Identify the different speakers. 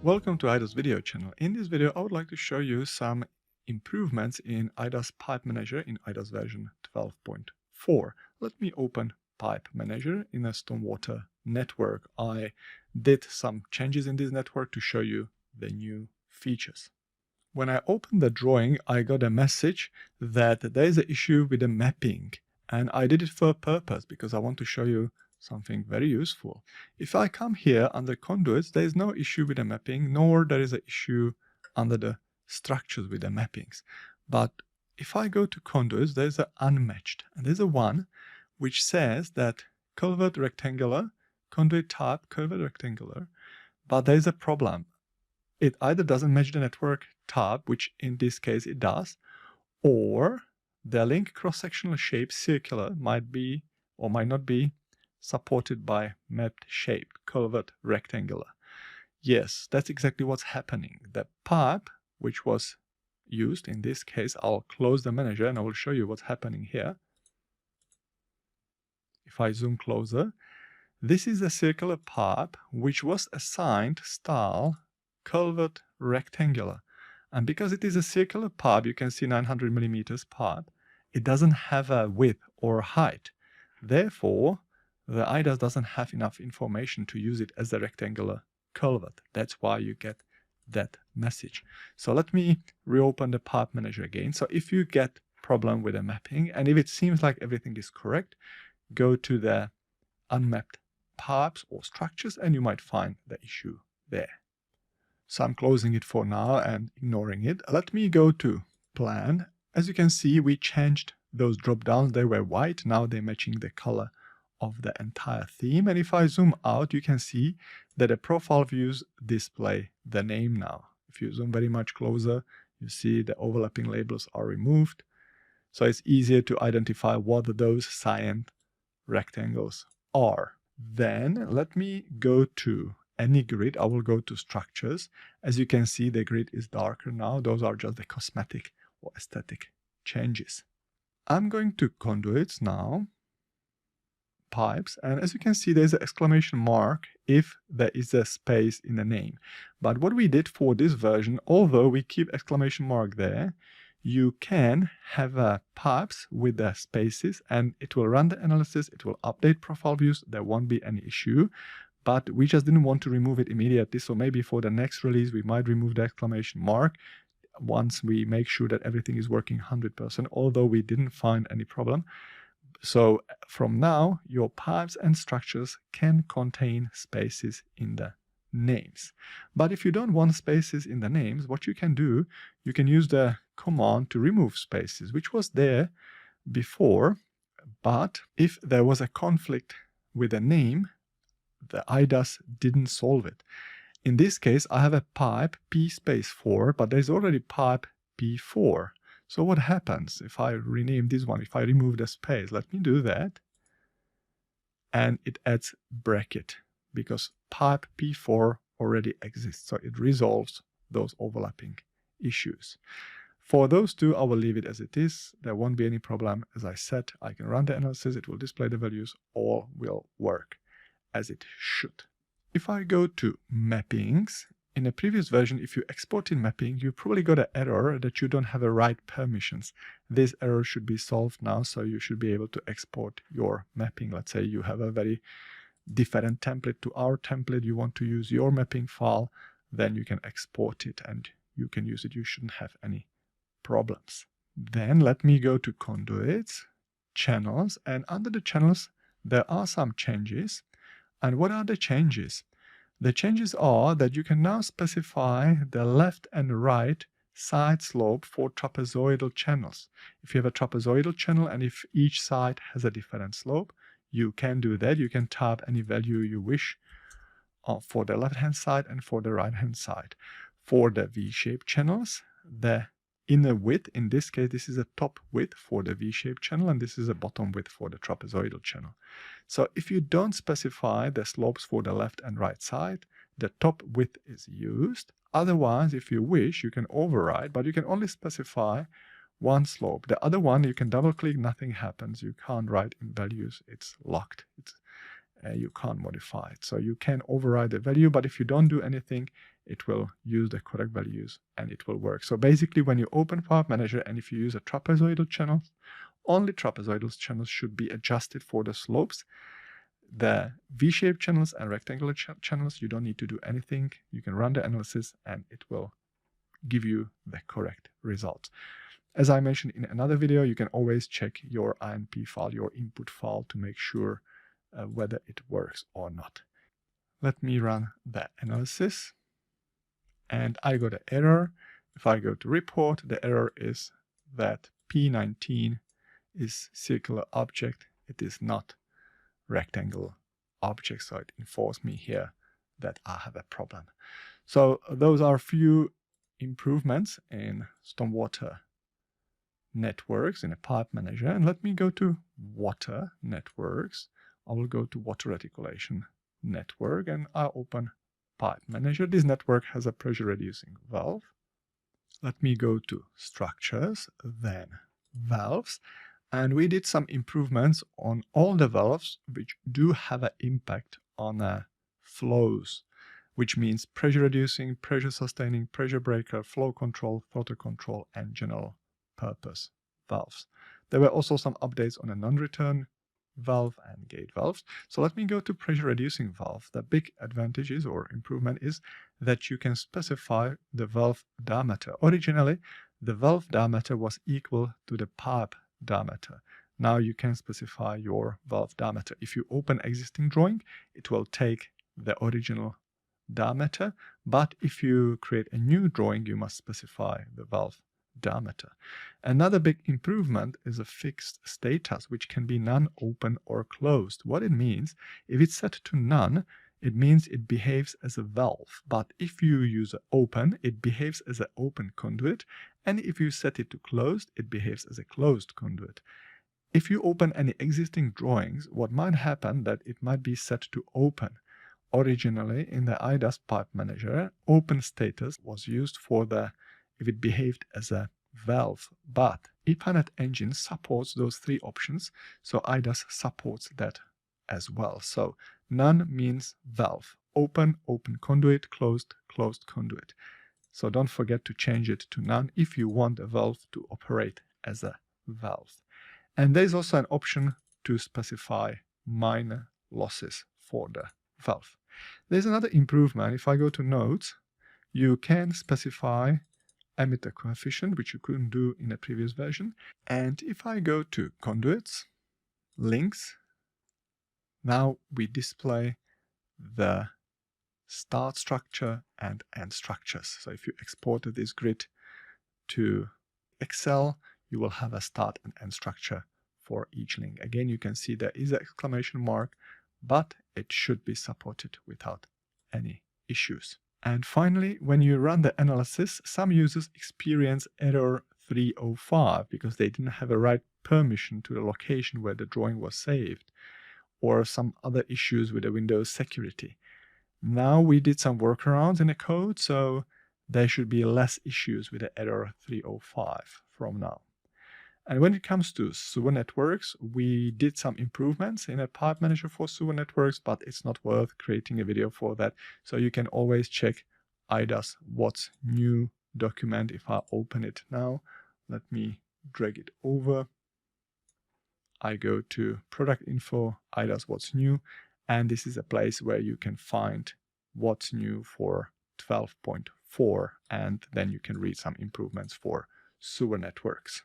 Speaker 1: Welcome to iDAS video channel. In this video, I would like to show you some improvements in iDAS Pipe Manager in iDAS version 12.4. Let me open Pipe Manager in a stormwater network. I did some changes in this network to show you the new features. When I opened the drawing, I got a message that there is an issue with the mapping, and I did it for a purpose because I want to show you something very useful. If I come here under conduits, there is no issue with the mapping, nor there is an issue under the structures with the mappings. But if I go to conduits, there's an unmatched, and there's a one which says that culvert rectangular, conduit type culvert rectangular, but there's a problem. It either doesn't match the network type, which in this case it does, or the link cross-sectional shape circular might be or might not be supported by mapped shape, culvert rectangular. Yes, that's exactly what's happening. The pipe, which was used in this case, I'll close the manager and I will show you what's happening here. If I zoom closer, this is a circular pipe which was assigned style culvert rectangular. And because it is a circular pipe, you can see 900 millimeters pipe, it doesn't have a width or height. Therefore, the iDAS doesn't have enough information to use it as a rectangular culvert. That's why you get that message. So let me reopen the pipe manager again. So if you get problem with the mapping, and if it seems like everything is correct, go to the unmapped pipes or structures and you might find the issue there. So I'm closing it for now and ignoring it. Let me go to plan. As you can see, we changed those drop downs. They were white. Now they're matching the color of the entire theme. And if I zoom out, you can see that the profile views display the name now. If you zoom very much closer, you see the overlapping labels are removed. So it's easier to identify what those cyan rectangles are. Then let me go to any grid. I will go to structures. As you can see, the grid is darker now. Those are just the cosmetic or aesthetic changes. I'm going to conduits now, pipes, and as you can see, there's an exclamation mark if there is a space in the name. But what we did for this version, although we keep exclamation mark there, you can have pipes with the spaces and it will run the analysis, it will update profile views, there won't be any issue. But we just didn't want to remove it immediately, so maybe for the next release we might remove the exclamation mark once we make sure that everything is working 100%, although we didn't find any problem. So from now, your pipes and structures can contain spaces in the names. But if you don't want spaces in the names, what you can do, you can use the command to remove spaces, which was there before. But if there was a conflict with a name, the iDAS didn't solve it. In this case, I have a pipe P space 4, but there's already pipe P4. So what happens if I rename this one, if I remove the space? Let me do that. And it adds bracket because pipe P4 already exists. So it resolves those overlapping issues. For those two, I will leave it as it is. There won't be any problem. As I said, I can run the analysis. It will display the values. All will work as it should. If I go to mappings, in a previous version, if you export in mapping, you probably got an error that you don't have the right permissions. This error should be solved now, so you should be able to export your mapping. Let's say you have a very different template to our template, you want to use your mapping file, then you can export it and you can use it. You shouldn't have any problems. Then let me go to conduits, channels, and under the channels, there are some changes. And what are the changes? The changes are that you can now specify the left and right side slope for trapezoidal channels. If you have a trapezoidal channel and if each side has a different slope, you can do that. You can type any value you wish for the left-hand side and for the right-hand side. For the V-shaped channels, the inner width, in this case, this is a top width for the V-shaped channel and this is a bottom width for the trapezoidal channel. So if you don't specify the slopes for the left and right side, the top width is used. Otherwise, if you wish, you can override, but you can only specify one slope. The other one, you can double click, nothing happens. You can't write in values. It's locked. you can't modify it. So you can override the value, but if you don't do anything, it will use the correct values and it will work. So basically, when you open Path Manager and if you use a trapezoidal channel, only trapezoidal channels should be adjusted for the slopes. The V-shaped channels and rectangular channels, you don't need to do anything. You can run the analysis and it will give you the correct results. As I mentioned in another video, you can always check your INP file, your input file, to make sure whether it works or not. Let me run the analysis and I got an error. If I go to report, the error is that P19 is circular object. It is not rectangle object, so it informs me here that I have a problem. So those are a few improvements in stormwater networks in a pipe manager. And let me go to water networks. I will go to water reticulation network and I'll open pipe manager. This network has a pressure reducing valve. Let me go to structures, then valves. And we did some improvements on all the valves which do have an impact on flows, which means pressure reducing, pressure sustaining, pressure breaker, flow control, filter control, and general purpose valves. There were also some updates on a non-return valve and gate valves. So let me go to pressure reducing valve. The big advantage is, or improvement is, that you can specify the valve diameter. Originally, the valve diameter was equal to the pipe diameter. Now you can specify your valve diameter. If you open existing drawing, it will take the original diameter, but if you create a new drawing, you must specify the valve diameter. Another big improvement is a fixed status, which can be none, open, or closed. What it means, if it's set to none, it means it behaves as a valve. But if you use open, it behaves as an open conduit. And if you set it to closed, it behaves as a closed conduit. If you open any existing drawings, what might happen that it might be set to open. Originally, in the iDAS pipe manager, open status was used for if it behaved as a valve. But ePanet engine supports those three options, so iDAS supports that as well. So none means valve. Open, open conduit, closed, closed conduit. So don't forget to change it to none if you want a valve to operate as a valve. And there's also an option to specify minor losses for the valve. There's another improvement. If I go to nodes, you can specify emitter coefficient, which you couldn't do in a previous version. And if I go to conduits, links, now we display the start structure and end structures. So if you exported this grid to Excel, you will have a start and end structure for each link. Again, you can see there is an exclamation mark, but it should be supported without any issues. And finally, when you run the analysis, some users experience error 305 because they didn't have a right permission to the location where the drawing was saved, or some other issues with the Windows security. Now we did some workarounds in the code, so there should be less issues with the error 305 from now. And when it comes to sewer networks, we did some improvements in a pipe manager for sewer networks, but it's not worth creating a video for that. So you can always check iDAS what's new document. If I open it now, let me drag it over. I go to product info, iDAS what's new, and this is a place where you can find what's new for 12.4, and then you can read some improvements for sewer networks.